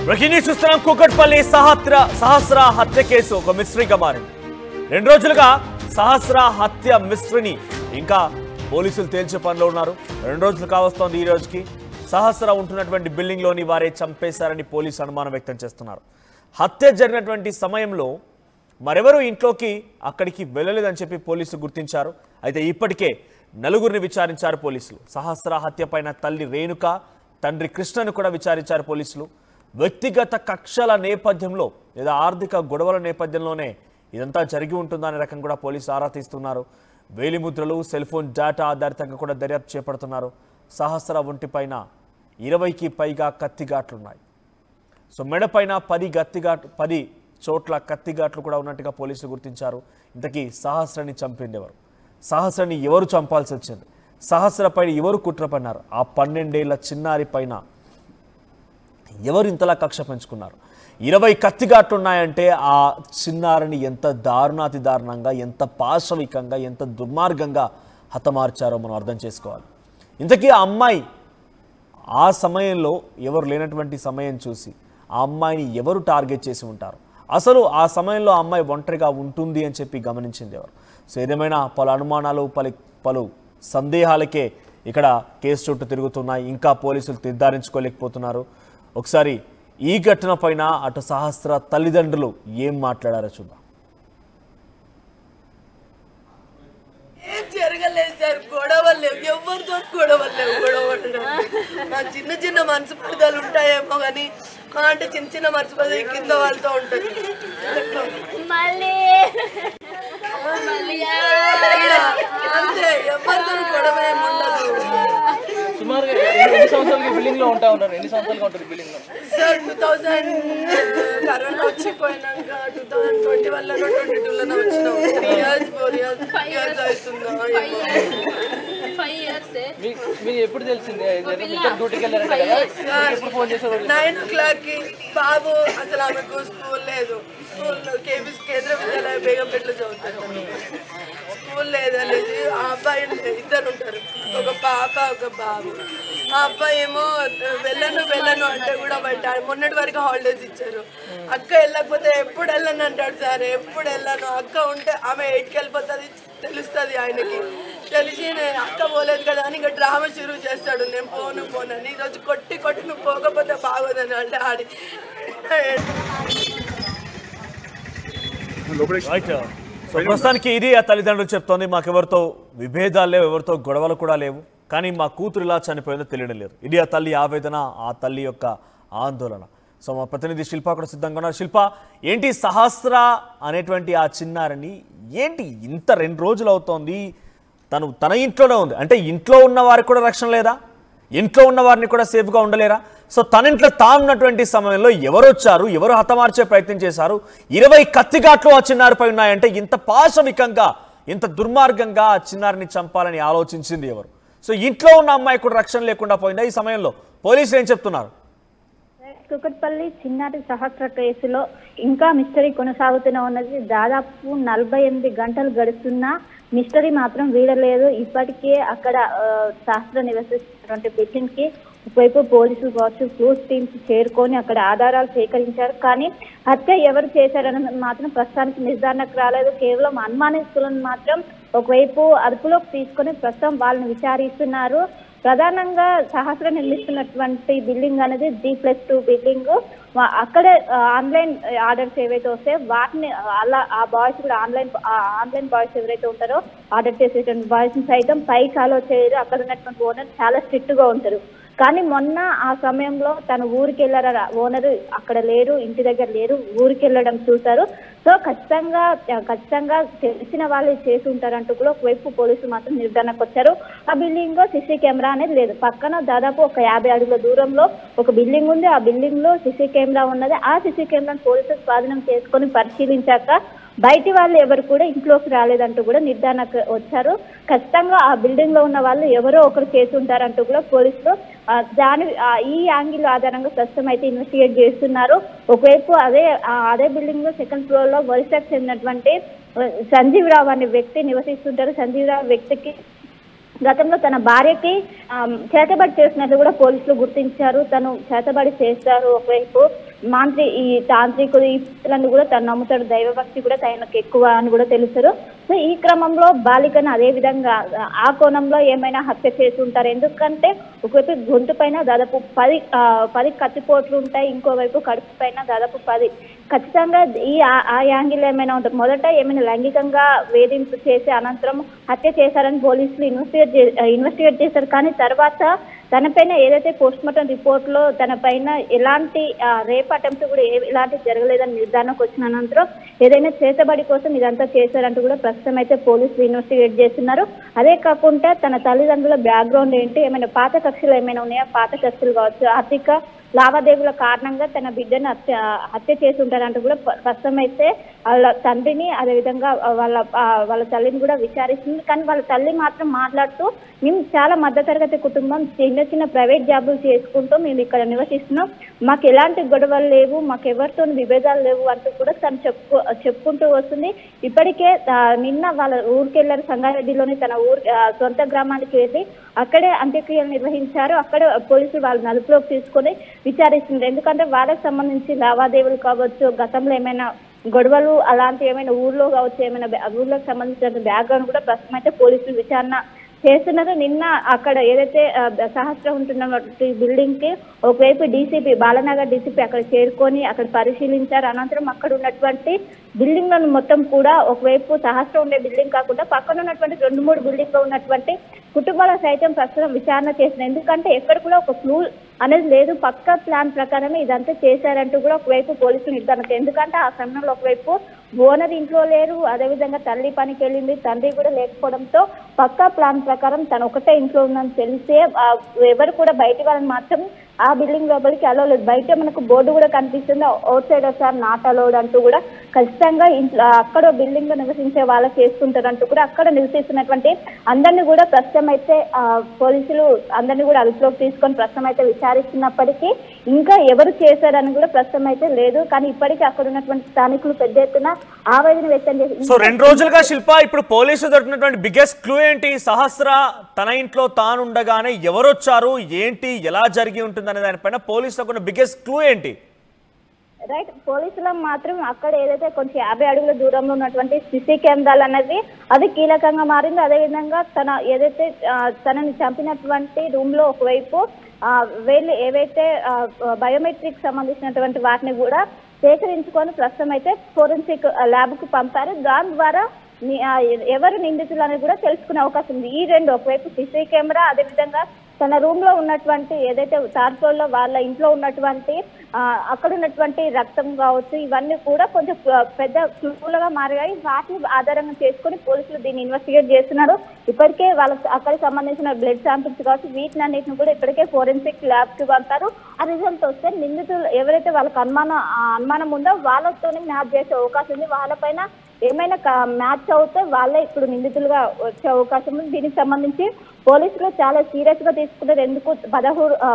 Breaking news చూస్తున్నాం. కూకట్పల్లి సహస్ర హత్య case ఒక మిస్టరీగా మారింది. 2 రోజులుగా సహస్ర హత్య మిస్టరీని ఇంకా పోలీసులు తేల్చే పనిలో ఉన్నారు. 2 రోజులు కావస్తోంది. ఈ రోజుకి సహస్ర ఉంటున్నటువంటి బిల్డింగ్ లోని వారే చంపేశారని పోలీసు అనుమానం వ్యక్తం చేస్తున్నారు. హత్య జరిగినటువంటి సమయంలో మరెవరూ ఇంట్లోకి అక్కడికి వెళ్ళలేదని చెప్పి పోలీసులు గుర్తించారు. అయితే ఇప్పటికే 4గురిని విచారించారు పోలీసులు. సహస్ర హత్య పైన తల్లి రేణుక, తండ్రి కృష్ణను కూడా విచారించారు పోలీసులు. వ్యక్తిగత కక్షల నేపథ్యంలో లేదా ఆర్థిక గొడవల నేపథ్యంలోనే ఇదంతా జరిగి ఉంటుందా అనే రకం కూడా పోలీసులు ఆరా తీస్తున్నారు. వేలిముద్రలు, సెల్ ఫోన్ డేటా ఆధారితంగా కూడా దర్యాప్తు చేపడుతున్నారు. సహస్ర ఒంటిపైన 20కి పైగా కత్తిఘాట్లున్నాయి. సో మెడపైన 10 చోట్ల కత్తిఘాట్లు కూడా ఉన్నట్టుగా పోలీసులు గుర్తించారు. ఇంతకీ సహస్రని చంపింది ఎవరు? సహస్రని ఎవరు చంపాల్సి వచ్చింది? సహస్రపై ఎవరు కుట్ర పన్నారు? ఆ 12 ఏళ్ల చిన్నారి పైన ఎవరు ఇంతలా కక్ష పెంచుకున్నారు? 20 కత్తిఘాట్లు ఉన్నాయంటే ఆ చిన్నారిని ఎంత దారుణాతి దారుణంగా, ఎంత పాశవికంగా, ఎంత దుర్మార్గంగా హతమార్చారో మనం అర్థం చేసుకోవాలి. ఇంతకీ ఆ అమ్మాయి ఆ సమయంలో ఎవరు లేనటువంటి సమయం చూసి ఆ అమ్మాయిని ఎవరు టార్గెట్ చేసి ఉంటారు? అసలు ఆ సమయంలో ఆ అమ్మాయి ఒంటరిగా ఉంటుంది అని చెప్పి గమనించింది ఎవరు? సో ఏదేమైనా పలు అనుమానాలు, పలు సందేహాలకే ఇక్కడ కేసు చుట్టూ తిరుగుతున్నాయి. ఇంకా పోలీసులు నిర్ధారించుకోలేకపోతున్నారు. ఒకసారి ఈ ఘటన పైన అటు సహస్ర తల్లిదండ్రులు ఏం మాట్లాడారో చూద్దాం. ఏం జరగలేదు సార్, గొడవలు లేవు, ఎవరితో గొడవలు లేవు. నా చిన్న మనస్పర్ధలు ఉంటాయేమో కానీ అంటే చిన్న మనస్పర్ధ కింద వాళ్ళతో ఉంటుంది. అంతే, ఎవరితో గొడవ ఏముండదు. సార్ 2000 కరోనా వచ్చిపోయినాక 2021లో 2022లో వచ్చినాం. 3 years 4 years అవుతుందా? 5 years. మీరు ఎప్పుడు తెలిసింది? 9 o'clock బాబు అసలు ఆమెకు స్కూల్ లేదు. స్కూల్ కేంద్ర విద్యాలయ బేగంపేటలో చదువుతారు. స్కూల్ లేదనేది ఆ అబ్బాయి 2 ఉంటారు, ఒక పాప ఒక బాబు. ఆ అబ్బాయి ఏమో వెళ్ళను అంటే కూడా మొన్నటి వరకు హాలిడేస్ ఇచ్చారు. అక్క వెళ్ళకపోతే ఎప్పుడు వెళ్ళను అంటాడు సార్. ఎప్పుడు వెళ్ళను, అక్క ఉంటే ఆమె 8కి వెళ్ళిపోతుంది తెలుస్తుంది ఆయనకి. తెలిసి నేను అక్క పోలేదు కదా అని ఇంకా డ్రామా షురూ చేస్తాడు. నేను పోనని ఈరోజు కొట్టి నువ్వు పోకపోతే బాగోదని అంటే ఆడి సో ప్రస్తుతానికి ఇది ఆ తల్లిదండ్రులు చెప్తోంది. మాకెవరితో విభేదాలు లేవు, ఎవరితో గొడవలు కూడా లేవు, కానీ మా కూతురు ఇలా చనిపోయిందో తెలియడం లేదు. ఇది ఆ తల్లి ఆవేదన, ఆ తల్లి యొక్క ఆందోళన. సో మా ప్రతినిధి శిల్ప కూడా సిద్ధంగా ఉన్నారు. శిల్ప, ఏంటి సహస్ర అనేటువంటి ఆ చిన్నారిని ఏంటి ఇంత 2 రోజులు అవుతోంది, తన ఇంట్లోనే ఉంది అంటే ఇంట్లో ఉన్న వారికి కూడా రక్షణ లేదా? ఇంట్లో ఉన్న వారిని కూడా సేఫ్గా ఉండలేరా? సో తన ఇంట్లో తానున్నటువంటి సమయంలో ఎవరు వచ్చారు, ఎవరు హతమార్చే ప్రయత్నం చేశారు? 20 కత్తిఘాట్లు ఆ చిన్నారిపై ఉన్నాయంటే ఇంత పాశవికంగా, ఇంత దుర్మార్గంగా ఆ చిన్నారిని చంపాలని ఆలోచించింది ఎవరు? సో ఇంట్లో ఉన్న అమ్మాయి కూడా రక్షణ లేకుండా పోయిందా? ఈ సమయంలో పోలీసులు ఏం చెప్తున్నారు? కూకట్పల్లి చిన్నారి సహస్ర కేసులో ఇంకా మిస్టరీ కొనసాగుతూనే ఉన్నది. దాదాపు 48 గంటలు గడుస్తున్నా మిస్టరీ మాత్రం వీడలేదు. ఇప్పటికే అక్కడ సహస్ర నివసిస్తున్నటువంటి బిల్డింగ్ కి ఒకవైపు పోలీసులు కావచ్చు, క్లూస్ టీమ్స్ చేరుకొని అక్కడ ఆధారాలు సేకరించారు. కానీ హత్య ఎవరు చేశారన్నది మాత్రం ప్రస్తుతానికి నిర్ధారణకు రాలేదు. కేవలం అనుమానిస్తులను మాత్రం ఒకవైపు అదుపులోకి తీసుకొని ప్రస్తుతం వాళ్ళని విచారిస్తున్నారు. ప్రధానంగా సహస్ర నిర్మిస్తున్నటువంటి బిల్డింగ్ అనేది D+2 బిల్డింగ్. అక్కడే ఆన్లైన్ ఆర్డర్స్ ఏవైతే వస్తాయో వాటిని అలా ఆ బాయ్స్ కూడా ఆన్లైన్ బాయ్స్ ఎవరైతే ఉంటారో ఆర్డర్ చేసేటువంటి బాయ్స్ సైతం పైకి అలో చేయరు. అక్కడ ఉన్నటువంటి ఓనర్ చాలా స్ట్రిక్ట్ గా ఉంటారు. కానీ మొన్న ఆ సమయంలో తను ఊరికి వెళ్ళారు, ఓనరు అక్కడ లేరు, ఇంటి దగ్గర లేరు, ఊరికి వెళ్ళడం చూశారు. సో ఖచ్చితంగా తెలిసిన వాళ్ళు చేసి ఉంటారంటూ కూడా ఒకవైపు పోలీసులు మాత్రం నిర్ధారణకు వచ్చారు. ఆ బిల్డింగ్ లో సీసీ కెమెరా అనేది లేదు. పక్కన దాదాపు ఒక 50 అడుగుల దూరంలో ఒక బిల్డింగ్ ఉంది. ఆ బిల్డింగ్ లో సీసీ కెమెరా ఉన్నది. ఆ సీసీ కెమెరాను పోలీసులు స్వాధీనం చేసుకొని పరిశీలించాక బయటి వాళ్ళు ఎవరు కూడా ఇంట్లోకి రాలేదంటూ కూడా నిర్ధారణకు వచ్చారు. ఖచ్చితంగా ఆ బిల్డింగ్ లో ఉన్న వాళ్ళు ఎవరో ఒకరు చేసి ఉంటారంటూ కూడా పోలీసులు ఈ యాంగిల్ ఆధారంగా ప్రస్తుతం అయితే ఇన్వెస్టిగేట్ చేస్తున్నారు. ఒకవైపు అదే బిల్డింగ్ లో 2nd ఫ్లోర్ లో వరుసకు చెందినటువంటి సంజీవ్ రావు అనే వ్యక్తి నివసిస్తుంటారు. సంజీవ్ రావు వ్యక్తికి గతంలో తన భార్యకి చేతబడి చేసినట్లు కూడా పోలీసులు గుర్తించారు. తను చేతబడి చేశారు. ఒకవైపు ఈ తాంత్రికులు ఇతరులను కూడా తను నమ్ముతాడు. దైవభక్తి కూడా తనకు ఎక్కువ అని కూడా తెలుసు. సో ఈ క్రమంలో బాలికను అదే విధంగా ఆ కోణంలో ఏమైనా హత్య చేసి ఉంటారు. ఎందుకంటే ఒకవైపు గొంతు పైన దాదాపు 10 కత్తిపోట్లు ఉంటాయి. ఇంకోవైపు కడుపు పైన దాదాపు 10. ఖచ్చితంగా ఆ యాంగిల్ ఏమైనా ఉంటుంది. మొదట ఏమైనా లైంగికంగా వేధింపు చేసి అనంతరం హత్య చేశారని పోలీసులు ఇన్వెస్టిగేట్ చేశారు. కానీ తర్వాత తన పైన ఏదైతే పోస్ట్ మార్టం రిపోర్ట్ లో తన పైన ఎలాంటి రేప్ అటెంప్ట్ కూడా ఎలాంటి జరగలేదని నిర్ధారణకు వచ్చిన అనంతరం ఏదైనా చేతబడి కోసం ఇదంతా చేశారంటూ కూడా ప్రస్తుతం అయితే పోలీసులు ఇన్వెస్టిగేట్ చేస్తున్నారు. అదే కాకుండా తన తల్లిదండ్రుల బ్యాక్గ్రౌండ్ ఏంటి, ఏమైనా పాత కక్షలు ఏమైనా ఉన్నాయా, పాత కక్షలు కావచ్చు, ఆర్థిక లావాదేవీల కారణంగా తన బిడ్డను హత్య చేసి ఉంటారంటూ కూడా ప్రస్తుతం అయితే వాళ్ళ తండ్రిని అదేవిధంగా వాళ్ళ తల్లిని కూడా విచారిస్తుంది. కానీ వాళ్ళ తల్లి మాత్రం మాట్లాడుతూ మేము చాలా మధ్యతరగతి కుటుంబం, చిన్న ప్రైవేట్ జాబులు చేసుకుంటూ మేము ఇక్కడ నివసిస్తున్నాం, మాకు ఎలాంటి గొడవలు లేవు, మాకు ఎవరితో విభేదాలు లేవు అంటూ కూడా తను చెప్పుకుంటూ వస్తుంది. ఇప్పటికే నిన్న వాళ్ళ ఊరికి వెళ్ళారు. సంగారెడ్డిలోని తన సొంత గ్రామానికి వెళ్ళి అక్కడే అంత్యక్రియలు నిర్వహించారు. అక్కడ పోలీసులు వాళ్ళని అదుపులోకి తీసుకొని విచారిస్తున్నారు. ఎందుకంటే వాళ్ళకి సంబంధించి లావాదేవీలు కావచ్చు, గతంలో ఏమైనా గొడవలు అలాంటి ఏమైనా ఊర్లో కావచ్చు, ఏమైనా ఊర్లోకి సంబంధించిన బ్యాక్గ్రౌండ్ కూడా ప్రస్తుతం అయితే పోలీసులు విచారణ చేస్తున్నారు. నిన్న అక్కడ ఏదైతే సహస్రం ఉంటున్నటువంటి బిల్డింగ్ కి ఒకవైపు డీసీపీ బాలనగర్ డీసీపీ అక్కడ చేరుకొని అక్కడ పరిశీలించారు. అనంతరం అక్కడ ఉన్నటువంటి బిల్డింగ్లను మొత్తం కూడా ఒకవైపు సహస్రం ఉండే బిల్డింగ్ కాకుండా పక్కన ఉన్నటువంటి 2-3 బిల్డింగ్ లో ఉన్నటువంటి కుటుంబాల సైతం ప్రస్తుతం విచారణ చేసిన. ఎందుకంటే ఎక్కడ కూడా ఒక క్లూ అనేది లేదు. పక్క ప్లాన్ ప్రకారమే ఇదంతా చేశారంటూ కూడా ఒకవైపు పోలీసులు నిర్ధారణ. ఎందుకంటే ఆ సమయంలో ఒకవైపు ఓనర్ ఇంట్లో లేరు, అదేవిధంగా తల్లి పనికి వెళ్ళింది, తండ్రి కూడా లేకపోవడంతో పక్కా ప్లాన్ ప్రకారం తను ఒకటే ఇంట్లో ఉందని తెలిసే ఎవరు కూడా బయట వాళ్ళని మాత్రం ఆ బిల్డింగ్ లోపలికి అలో లేదు. బయట మనకు బోర్డు కూడా కనిపిస్తుంది, out side sir not allowed అంటూ కూడా. ఖచ్చితంగా ఇంట్లో అక్కడ బిల్డింగ్ లో నివసించే వాళ్ళకి చేసుకుంటారంటూ కూడా అక్కడ నివసిస్తున్నటువంటి అందరినీ కూడా ప్రస్తుతం అయితే పోలీసులు అందరినీ కూడా అదుపులోకి తీసుకొని ప్రస్తుతం అయితే విచారిస్తున్నప్పటికీ ఇంకా ఎవరు చేశారని కూడా ప్రస్తుతం అయితే లేదు. కానీ ఇప్పటికీ అక్కడ ఉన్నటువంటి స్థానికులు పెద్ద ఎత్తున ఆవేదన వ్యక్తం చేసి. సో 2 రోజులుగా శిల్ప ఇప్పుడు పోలీసులు దొరికినటువంటి బిగ్గెస్ట్ క్లూ ఏంటి? సహస్ర తన ఇంట్లో తానుండగానే ఎవరొచ్చారు, ఏంటి, ఎలా జరిగి ఉంటుంది అనే దానిపైన పోలీసులకు బిగ్గెస్ట్ క్లూ ఏంటి? రైట్, పోలీసులు మాత్రం అక్కడ ఏదైతే కొంచెం 50 అడుగుల దూరంలో ఉన్నటువంటి సీసీ కెమెరాలు అనేది అది కీలకంగా మారింది. అదేవిధంగా ఏదైతే తనని చంపినటువంటి రూమ్ లో ఒకవైపు వీళ్ళు ఏవైతే బయోమెట్రిక్ సంబంధించినటువంటి వాటిని కూడా సేకరించుకొని ప్రస్తుతం అయితే ఫోరెన్సిక్ ల్యాబ్ కు పంపారు. దాని ద్వారా ఎవరు నిందితులు అనేది కూడా తెలుసుకునే అవకాశం ఉంది. ఈ 2 ఒకవైపు సీసీ కెమెరా, అదేవిధంగా తన రూమ్ లో ఉన్నటువంటి ఏదైతే థర్డ్ ఫ్లోర్ లో వాళ్ళ ఇంట్లో ఉన్నటువంటి అక్కడ ఉన్నటువంటి రక్తం కావచ్చు, ఇవన్నీ కూడా కొంచెం పెద్ద క్లూలుగా మారాయి. వాటిని ఆధారంగా చేసుకుని పోలీసులు దీన్ని ఇన్వెస్టిగేట్ చేస్తున్నారు. ఇప్పటికే అక్కడికి సంబంధించిన బ్లడ్ శాంపిల్స్ కావచ్చు, వీటిని అన్నింటిని కూడా ఇప్పటికే ఫోరెన్సిక్ ల్యాబ్ కి పంపారు. ఆ రిజల్ట్ వస్తే నిందితులు ఎవరైతే వాళ్ళకి అనుమానం ఉందో వాళ్ళతోనే మ్యాచ్ చేసే అవకాశం ఉంది. వాళ్ళపైన ఏమైనా మ్యాచ్ అవుతే వాళ్ళే ఇప్పుడు నిందితులుగా వచ్చే అవకాశం ఉంది. దీనికి సంబంధించి పోలీసులు చాలా సీరియస్ గా తీసుకున్నారు. ఎందుకు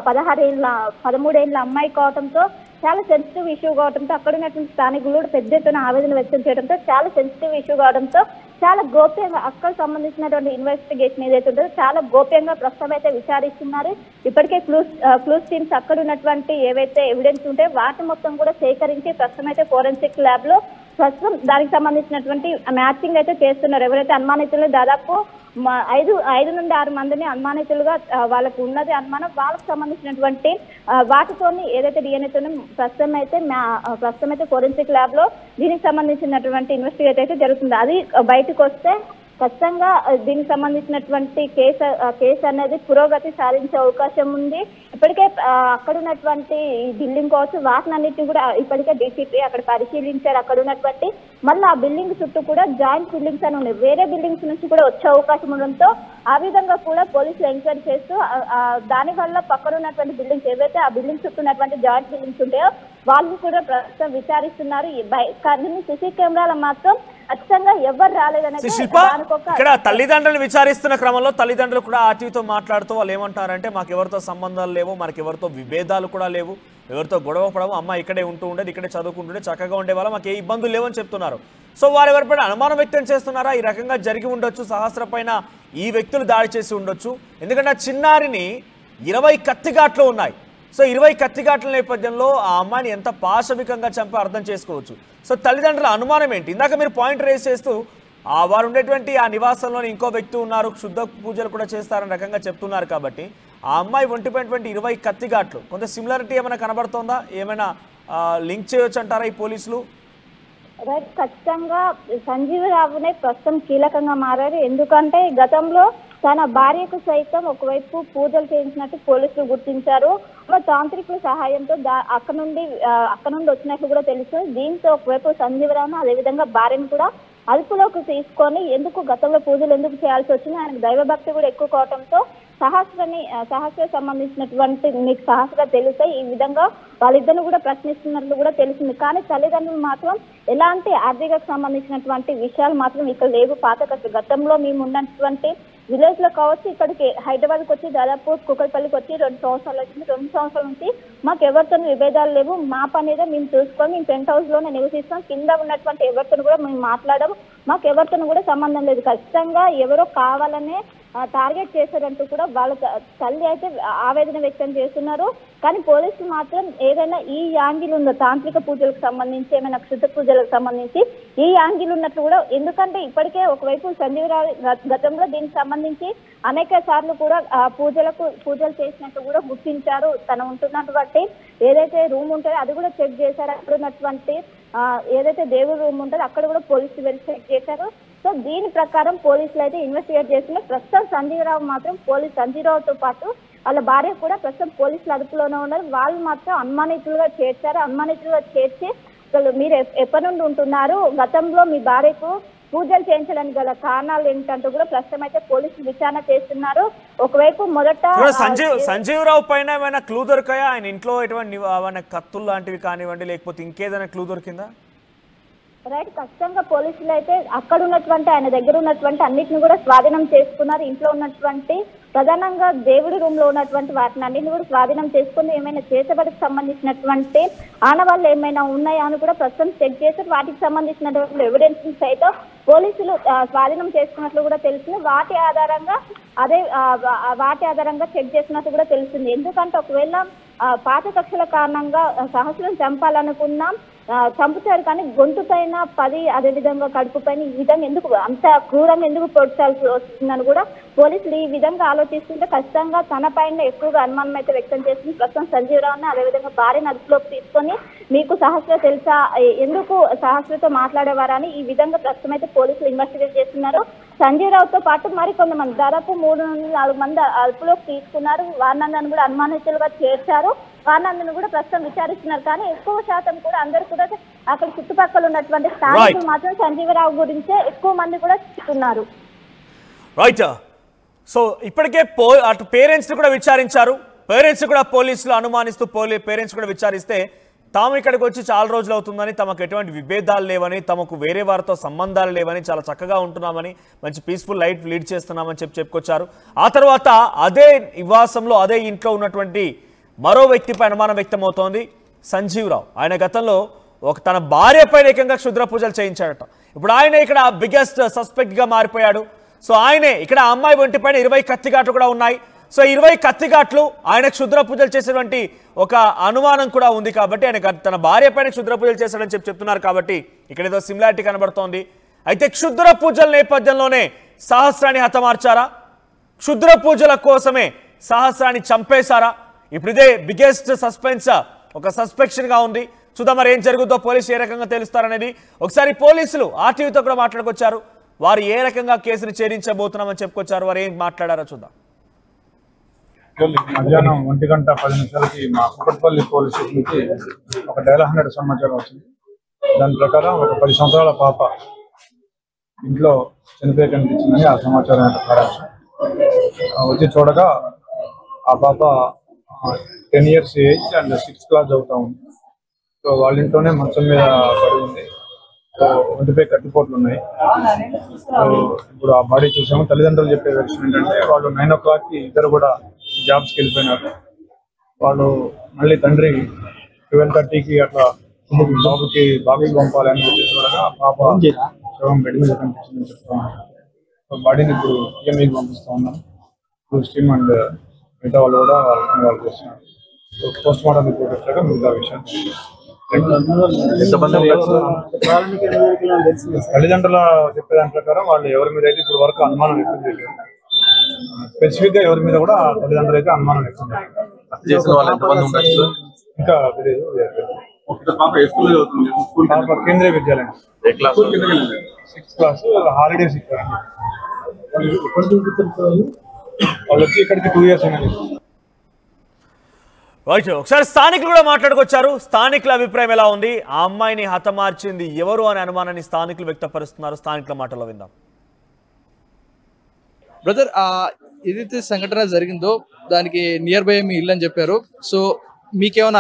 13 ఏళ్ళ అమ్మాయి కావడంతో చాలా సెన్సిటివ్ ఇష్యూ కావడంతో అక్కడ ఉన్నటువంటి స్థానికులు కూడా పెద్ద ఎత్తున ఆవేదన వ్యక్తం చేయడంతో చాలా సెన్సిటివ్ ఇష్యూ కావడంతో చాలా గోప్యంగా అక్కడ సంబంధించినటువంటి ఇన్వెస్టిగేషన్ ఏదైతే ఉంటుందో చాలా గోప్యంగా ప్రస్తుతం అయితే విచారిస్తున్నారు. ఇప్పటికే క్లూస్ టీమ్స్ అక్కడ ఉన్నటువంటి ఏవైతే ఎవిడెన్స్ ఉంటే వాటి మొత్తం కూడా సేకరించి ప్రస్తుతం అయితే ఫోరెన్సిక్ ల్యాబ్ లో ప్రస్తుతం దానికి సంబంధించినటువంటి మ్యాచింగ్ అయితే చేస్తున్నారు. ఎవరైతే అనుమానితులు దాదాపు 5 నుండి 6 మందిని అనుమానితులుగా వాళ్ళకు ఉన్నది అనుమానం, వాళ్ళకు సంబంధించినటువంటి వాటితోని ఏదైతే డిఎన్ఏతో ప్రస్తుతం అయితే ఫోరెన్సిక్ ల్యాబ్ లో దీనికి సంబంధించినటువంటి ఇన్వెస్టిగేట్ అయితే జరుగుతుంది. అది బయటకు వస్తే ఖచ్చితంగా దీనికి సంబంధించినటువంటి కేసు అనేది పురోగతి సాధించే అవకాశం ఉంది. ఇప్పటికే అక్కడ ఉన్నటువంటి బిల్డింగ్ కావచ్చు వాటినన్నిటిని కూడా ఇప్పటికే డీసీపీ అక్కడ పరిశీలించారు. అక్కడ ఉన్నటువంటి మళ్ళీ ఆ బిల్డింగ్ చుట్టూ కూడా జాయింట్ బిల్డింగ్స్ అని ఉన్నాయి, వేరే బిల్డింగ్స్ నుంచి కూడా వచ్చే అవకాశం ఉండడంతో ఆ విధంగా కూడా పోలీసులు ఎంక్వైరీ చేస్తూ దాని వల్ల పక్కన ఉన్నటువంటి బిల్డింగ్స్ ఏవైతే ఆ బిల్డింగ్ చుట్టూ ఉన్నటువంటి జాయింట్ బిల్డింగ్స్ ఉంటాయో వాళ్ళు కూడా ప్రస్తుతం విచారిస్తున్నారు. సీసీ కెమెరాల మాత్రం ఖచ్చితంగా ఎవరు రాలేదనేది శిల్ప ఇక్కడ తల్లిదండ్రులను విచారిస్తున్న క్రమంలో తల్లిదండ్రులు కూడా ఆర్టీతో మాట్లాడుతూ వాళ్ళు ఏమంటారంటే మాకు ఎవరితో సంబంధాలు లేవు, మనకి ఎవరితో విభేదాలు కూడా లేవు, ఎవరితో గొడవ పడము, అమ్మ ఇక్కడే ఉంటూ ఉండేది, ఇక్కడే చదువుకుంటుండే, చక్కగా ఉండేవాళ్ళం, మాకు ఏ ఇబ్బందులు లేవని చెప్తున్నారు. సో వారు ఎవరిపైన అనుమానం వ్యక్తం చేస్తున్నారా? ఈ రకంగా జరిగి ఉండొచ్చు, సహస్ర పైన ఈ వ్యక్తులు దాడి చేసి ఉండొచ్చు. ఎందుకంటే ఆ చిన్నారిని 20 కత్తిఘాట్లు ఉన్నాయి. సో 20 కత్తిఘాట్ల నేపథ్యంలో ఆ అమ్మాయిని ఎంత పాశవికంగా చంపి అర్థం చేసుకోవచ్చు. సో తల్లిదండ్రుల అనుమానం ఏంటి? ఇందాక మీరు పాయింట్ రేస్ చేస్తూ వారు ఉండేటువంటి ఆ నివాసంలోని ఇంకో వ్యక్తి ఉన్నారు, శుద్ధ పూజలు కూడా చేస్తారని రకంగా చెప్తున్నారు. కాబట్టి ఆ అమ్మాయి ఒంటిపోయినటువంటి 20 కత్తిఘాట్లు కొంత సిమిలారిటీ ఏమైనా కనబడుతోందా? ఏమైనా లింక్ చేయొచ్చు అంటారా ఈ పోలీసులు? రైట్, ఖచ్చితంగా సంజీవరావునే ప్రస్తుతం కీలకంగా మారారు. ఎందుకంటే గతంలో తన భార్యకు సైతం ఒకవైపు పూజలు చేయించినట్టు పోలీసులు గుర్తించారు. తాంత్రికుల సహాయంతో అక్కడ నుండి వచ్చినట్లు కూడా తెలుసు. దీంతో ఒకవైపు సంజీవరావును అదేవిధంగా భార్యను కూడా అదుపులోకి తీసుకొని ఎందుకు గతంలో పూజలు ఎందుకు చేయాల్సి వచ్చింది, ఆయనకు దైవభక్తి కూడా ఎక్కువ కావడంతో సహస్ర సంబంధించినటువంటి మీకు సహస్ర తెలిసే ఈ విధంగా వాళ్ళిద్దరిని కూడా ప్రశ్నిస్తున్నట్లు కూడా తెలిసింది. కానీ తల్లిదండ్రులు మాత్రం ఎలాంటి ఆర్థికకు సంబంధించినటువంటి విషయాలు మాత్రం ఇక్కడ లేవు. పాత గతంలో మేము ఉన్నటువంటి విలేజ్ లో కావచ్చు, ఇక్కడికి హైదరాబాద్కి వచ్చి దాదాపు కుకట్పల్లికి వచ్చి 2 సంవత్సరాలు వచ్చింది. 2 సంవత్సరాల నుంచి మాకు ఎవరితో విభేదాలు లేవు, మా పని ఏదో మేము చూసుకొని మేము పెంట్ హౌస్ లోనే నివసిస్తాం, కింద ఉన్నటువంటి ఎవరితో కూడా మేము మాట్లాడము, మాకు ఎవరితో కూడా సంబంధం లేదు. ఖచ్చితంగా ఎవరో కావాలనే టార్గెట్ చేశారంటూ కూడా వాళ్ళ తల్లి అయితే ఆవేదన వ్యక్తం చేస్తున్నారు. కానీ పోలీసులు మాత్రం ఏదైనా ఈ యాంగిల్ ఉందో తాంత్రిక పూజలకు సంబంధించి, ఏమైనా క్షుద్ర పూజలకు సంబంధించి ఈ యాంగిల్ ఉన్నట్లు కూడా, ఎందుకంటే ఇప్పటికే ఒకవైపు సంజీవరావు గతంలో దీనికి సంబంధించి అనేక సార్లు కూడా పూజలు చేసినట్టు కూడా గుర్తించారు. తను ఉంటున్నటువంటి ఏదైతే రూమ్ ఉంటుందో అది కూడా చెక్ చేశారు. అక్కడ ఉన్నటువంటి ఏదైతే దేవుడి రూమ్ ఉంటుందో అక్కడ కూడా పోలీసులు వెళ్ళి చెక్ చేశారు. సో దీని ప్రకారం పోలీసులు అయితే ఇన్వెస్టిగేట్ చేస్తున్నారు. ప్రస్తుతం సంజీవరావు మాత్రం సంజీవరావుతో పాటు వాళ్ళ భార్య కూడా ప్రస్తుతం పోలీసుల అదుపులోనే ఉన్నారు. వాళ్ళు మాత్రం అనుమానితులుగా చేర్చి అసలు మీరు ఎప్పటి నుండి ఉంటున్నారు, గతంలో మీ భార్యకు పూజలు చేయించడానికి గల కారణాలు ఏంటంటూ కూడా ప్రస్తుతం అయితే పోలీసులు విచారణ చేస్తున్నారు. ఒకవైపు మొదట సంజీవరావు పైన ఏమైనా క్లూ దొరికాయా? ఆయన ఇంట్లో ఎటువంటి కత్తులు లాంటివి కానివ్వండి, లేకపోతే ఇంకేదైనా క్లూ దొరికిందా? రైట్, ఖచ్చితంగా పోలీసులు అయితే అక్కడ ఉన్నటువంటి ఆయన దగ్గర ఉన్నటువంటి అన్నిటిని కూడా స్వాధీనం చేసుకున్నారు. ఇంట్లో ఉన్నటువంటి ప్రధానంగా దేవుడి రూమ్ లో ఉన్నటువంటి వాటిని అన్నింటిని కూడా స్వాధీనం చేసుకుని ఏమైనా చేతబడికి సంబంధించినటువంటి ఆనవాళ్ళు ఏమైనా ఉన్నాయా అని కూడా ప్రస్తుతం చెక్ చేసి వాటికి సంబంధించినటువంటి ఎవిడెన్స్ సైతం పోలీసులు స్వాధీనం చేసుకున్నట్లు కూడా తెలిసింది. వాటి ఆధారంగా చెక్ చేసినట్టు కూడా తెలిసింది. ఎందుకంటే ఒకవేళ పాత కక్షల కారణంగా సహస్రం చంపాలనుకున్నాం, చంపుతారు, కానీ గొంతు పైన 10 అదేవిధంగా కడుపు పైన ఈ విధంగా ఎందుకు అంత క్రూరంగా ఎందుకు పొడిచాల్సి వస్తుందని కూడా పోలీసులు ఈ విధంగా ఆలోచిస్తుంటే ఖచ్చితంగా తన పైన ఎక్కువగా అనుమానం అయితే వ్యక్తం చేస్తుంది. ప్రస్తుతం సంజీవరావుని అదేవిధంగా భార్యను అదుపులోకి తీసుకొని మీకు సహస్ర తెలుసా, ఎందుకు సహస్రతో మాట్లాడేవారని ఈ విధంగా ప్రస్తుతం అయితే పోలీసులు ఇన్వెస్టిగేట్ చేస్తున్నారు. సంజీవరావుతో పాటు మరి కొంతమంది దాదాపు 3 నుండి 4 మంది అదుపులోకి తీసుకున్నారు. వారినందరిని కూడా అనుమానితులుగా చేర్చారు. వారినందరిని కూడా ప్రస్తుతం విచారిస్తున్నారు. కానీ ఎక్కువ శాతం కూడా అందరూ కూడా అక్కడ చుట్టుపక్కల ఉన్నటువంటి స్థానికులు మాత్రం సంజీవరావు గురించే ఎక్కువ మంది కూడా చెప్తున్నారు. రైట్, సో ఇప్పటికే అటు పేరెంట్స్ కూడా విచారించారు. పేరెంట్స్ కూడా పోలీసులు అనుమానిస్తూ పేరెంట్స్ కూడా విచారిస్తే తాము ఇక్కడికి వచ్చి చాలా రోజులు అవుతుందని, తమకు ఎటువంటి విభేదాలు లేవని, తమకు వేరే వారితో సంబంధాలు లేవని, చాలా చక్కగా ఉంటున్నామని, మంచి పీస్ఫుల్ లైఫ్ లీడ్ చేస్తున్నామని చెప్పుకొచ్చారు. ఆ తర్వాత అదే నివాసంలో అదే ఇంట్లో ఉన్నటువంటి మరో వ్యక్తిపై అనుమానం వ్యక్తమవుతోంది. సంజీవరావు ఆయన గతంలో తన భార్య పైన ఏకంగా క్షుద్ర పూజలు చేయించాడట. ఇప్పుడు ఆయన ఇక్కడ బిగ్గెస్ట్ సస్పెక్ట్గా మారిపోయాడు. సో ఆయనే ఇక్కడ ఆ అమ్మాయి ఒంటిపైన 20 కత్తిఘాట్లు కూడా ఉన్నాయి. సో 20 కత్తిఘాట్లు ఆయన క్షుద్ర పూజలు చేసేటువంటి ఒక అనుమానం కూడా ఉంది. కాబట్టి ఆయన తన భార్య పైన క్షుద్ర పూజలు చేశాడని చెప్తున్నారు. కాబట్టి ఇక్కడ ఏదో సిమిలారిటీ కనబడుతోంది. అయితే క్షుద్ర పూజల నేపథ్యంలోనే సహస్రాన్ని హతమార్చారా? క్షుద్ర పూజల కోసమే సహస్రాన్ని చంపేశారా? ఇప్పుడు ఇదే బిగ్గెస్ట్ సస్పెన్స్, ఒక సస్పెక్షన్ గా ఉంది. చూద్దాం మరి ఏం జరుగుతుందో, పోలీసులు ఏ రకంగా తెలుస్తారనేది. ఒకసారి పోలీసులు ఆర్టీవీతో కూడా మాట్లాడుకొచ్చారు. వారు ఏ రకంగా కేసును ఛేదించబోతున్నామని చెప్పుకొచ్చారు, వారు ఏం మాట్లాడారో చూద్దాం. మధ్యాహ్నం 1:10 మా కుకట్పల్లి పోలీస్ స్టేషన్కి ఒక డైల్ 100 సమాచారం వచ్చింది. దాని ప్రకారం ఒక 10 సంవత్సరాల పాప ఇంట్లో చనిపోయి కనిపించిందని ఆ సమాచారం వచ్చి చూడగా ఆ పాప 10 years age and 6th class చదువుతా ఉంది. సో వాళ్ళ ఇంట్లోనే మంచం మీద పడి ఉంది. ఒంటిపై కత్తిపోట్లు ఉన్నాయి. ఇప్పుడు ఆ బాడీ చూసాము. తల్లిదండ్రులు చెప్పే విషయం ఏంటంటే వాళ్ళు 9 o'clock ఇద్దరు కూడా జాబ్స్కి వెళ్ళిపోయినారు. వాళ్ళు మళ్ళీ తండ్రి 12:30 అట్లా బాబుకి బాబుకి పంపాలని చూడగా పాప శవం బెడ్ మీద కనిపిస్తుందని చెప్తాను. బాడీని ఇప్పుడు పిఎంఈకి పంపిస్తూ ఉన్నాం. ఇప్పుడు స్టీమ్ అండ్ మిగతా వాళ్ళు కూడా వాళ్ళు చేస్తున్నారు. పోస్ట్ మార్టం రిపోర్ట్ వచ్చాక మిగతా విషయాలు తల్లిదండ్రుల చెప్పేదాని ప్రకారం వాళ్ళు ఎవరి మీద అయితే ఇప్పుడు వరకు అనుమానం వ్యక్తం చేయలేదు. స్పెసిఫిక్ గా ఎవరి మీద కూడా తల్లిదండ్రులు అయితే అనుమానం వ్యక్తం చేయలేదు. ఇంకా తెలియదు. కేంద్రీయ విద్యాలయం 6th class హాలిడేస్ ఇక్కడ వాళ్ళు వచ్చి ఇక్కడికి 2 years అయినా. ఒకసారి స్థానికులు కూడా మాట్లాడుకొచ్చారు. స్థానికుల అభిప్రాయం ఎలా ఉంది? ఆ అమ్మాయిని హతమార్చింది ఎవరు అనే అనుమానాన్ని స్థానికులు వ్యక్తపరుస్తున్నారు. స్థానికుల మాటల్లో విందాం. బ్రదర్, ఏదైతే సంఘటన జరిగిందో దానికి నియర్ బై మీ ఇల్లు అని చెప్పారు. సో మీకేమైనా